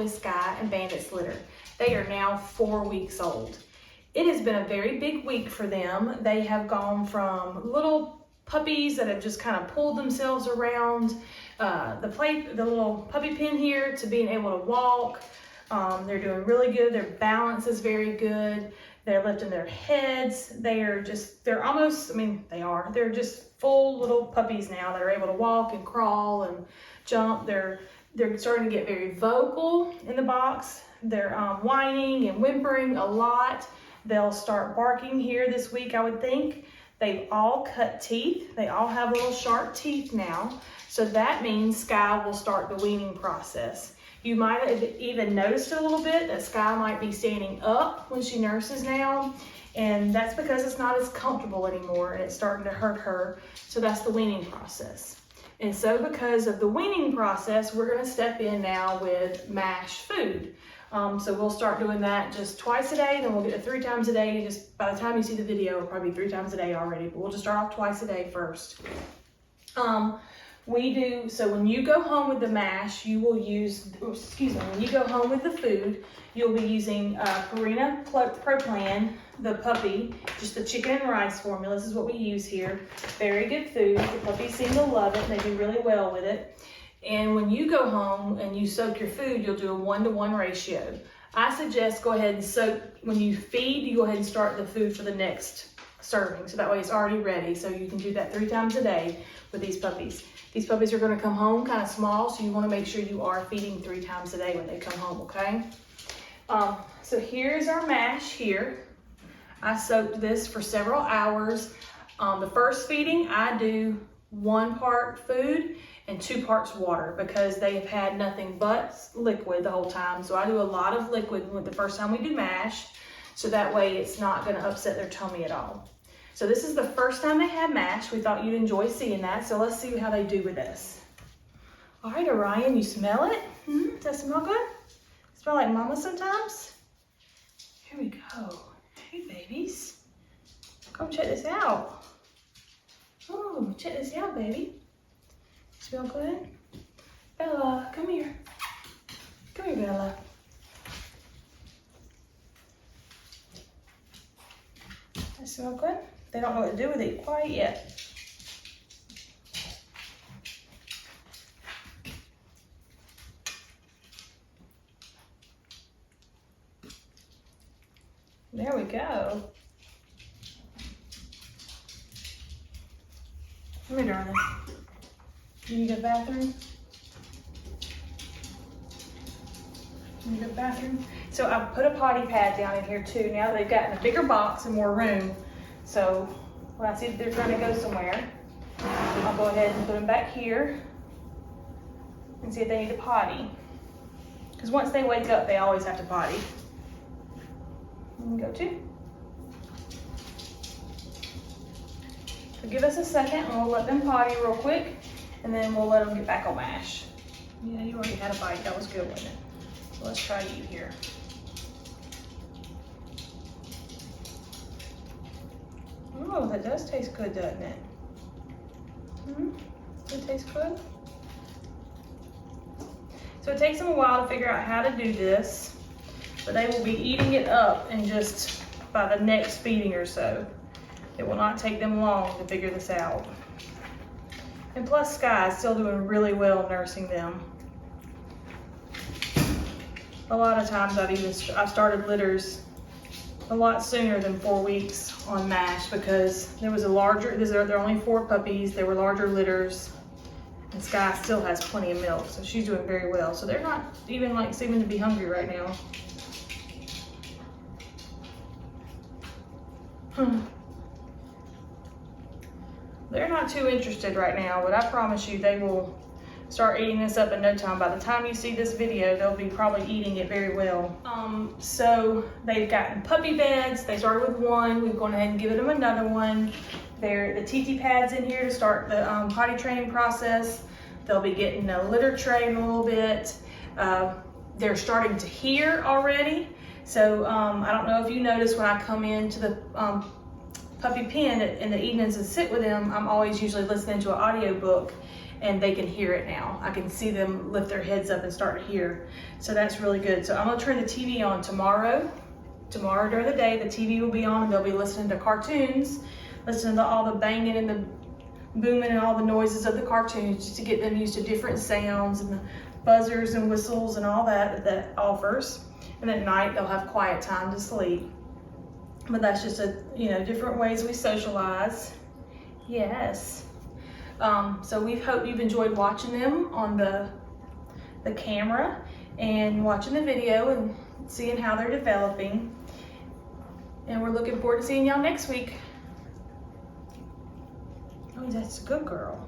with Sky and Bandit's litter. They are now 4 weeks old. It has been a very big week for them. They have gone from little puppies that have just kind of pulled themselves around the little puppy pen here to being able to walk. They're doing really good. Their balance is very good. They're lifting their heads. They're just full little puppies now that are able to walk and crawl and jump. They're starting to get very vocal in the box. They're whining and whimpering a lot. They'll start barking here this week, I would think. They've all cut teeth. They all have little sharp teeth now. So that means Sky will start the weaning process. You might have even noticed a little bit that Sky might be standing up when she nurses now. And that's because it's not as comfortable anymore and it's starting to hurt her. So that's the weaning process. And so because of the weaning process, we're gonna step in now with MASH food. So we'll start doing that just twice a day, then we'll get to 3 times a day. Just by the time you see the video, it'll probably be 3 times a day already, but we'll just start off twice a day first. So when you go home with the MASH, you will use, when you go home with the food, you'll be using Purina Pro Plan, the puppy, just the chicken and rice formula. This is what we use here. Very good food. The puppies seem to love it. They do really well with it. And when you go home and you soak your food, you'll do a 1-to-1 ratio. I suggest go ahead and soak, when you feed, you go ahead and start the food for the next serving. So that way it's already ready. So you can do that 3 times a day with these puppies. These puppies are gonna come home kind of small, so you wanna make sure you are feeding 3 times a day when they come home, okay? So here's our MASH here. I soaked this for several hours. The first feeding, I do 1 part food and 2 parts water because they have had nothing but liquid the whole time. So I do a lot of liquid with the first time we do MASH, so that way it's not gonna upset their tummy at all. So this is the first time they had MASH. We thought you'd enjoy seeing that, so let's see how they do with this. All right, Orion, you smell it? Does that smell good? Smell like mama sometimes? Here we go. Hey, babies. Come check this out. Oh, check this out, baby. Smell good? Bella, come here. Come here, Bella. That smell good? They don't know what to do with it quite yet. There we go. Come here, darling. You need a bathroom? You need a bathroom? So I put a potty pad down in here too. Now they've gotten a bigger box and more room. So when I see that they're trying to go somewhere, I'll go ahead and put them back here and see if they need a potty. Because once they wake up, they always have to potty. Go to. So give us a second and we'll let them potty real quick and then we'll let them get back on MASH. Yeah, you already had a bite. That was good, wasn't it? So let's try you here. Oh, that does taste good, doesn't it? It tastes good. So it takes them a while to figure out how to do this, but they will be eating it up in just by the next feeding or so. It will not take them long to figure this out. And plus Sky is still doing really well nursing them. A lot of times I've started litters a lot sooner than 4 weeks on MASH because there was a larger, there are only 4 puppies, there were larger litters, and Sky still has plenty of milk, so she's doing very well. So they're not even like seeming to be hungry right now. They're not too interested right now, but I promise you they will start eating this up in no time. By the time you see this video, they'll be probably eating it very well. So they've gotten puppy beds. They started with 1. We've gone ahead and given them another one. The TT pads in here to start the potty training process. They'll be getting a litter tray in a little bit. They're starting to hear already. So I don't know if you notice when I come into the puppy pen in the evenings and sit with them, I'm always usually listening to an audio book. and they can hear it now. I can see them lift their heads up and start to hear. So that's really good. So I'm gonna turn the TV on tomorrow. Tomorrow during the day, the TV will be on and they'll be listening to cartoons, listening to all the banging and the booming and all the noises of the cartoons, just to get them used to different sounds and the buzzers and whistles and all that offers. And at night they'll have quiet time to sleep. But that's just different ways we socialize. Yes. So we hope you've enjoyed watching them on the camera and watching the video and seeing how they're developing. And we're looking forward to seeing y'all next week. Oh, that's a good girl.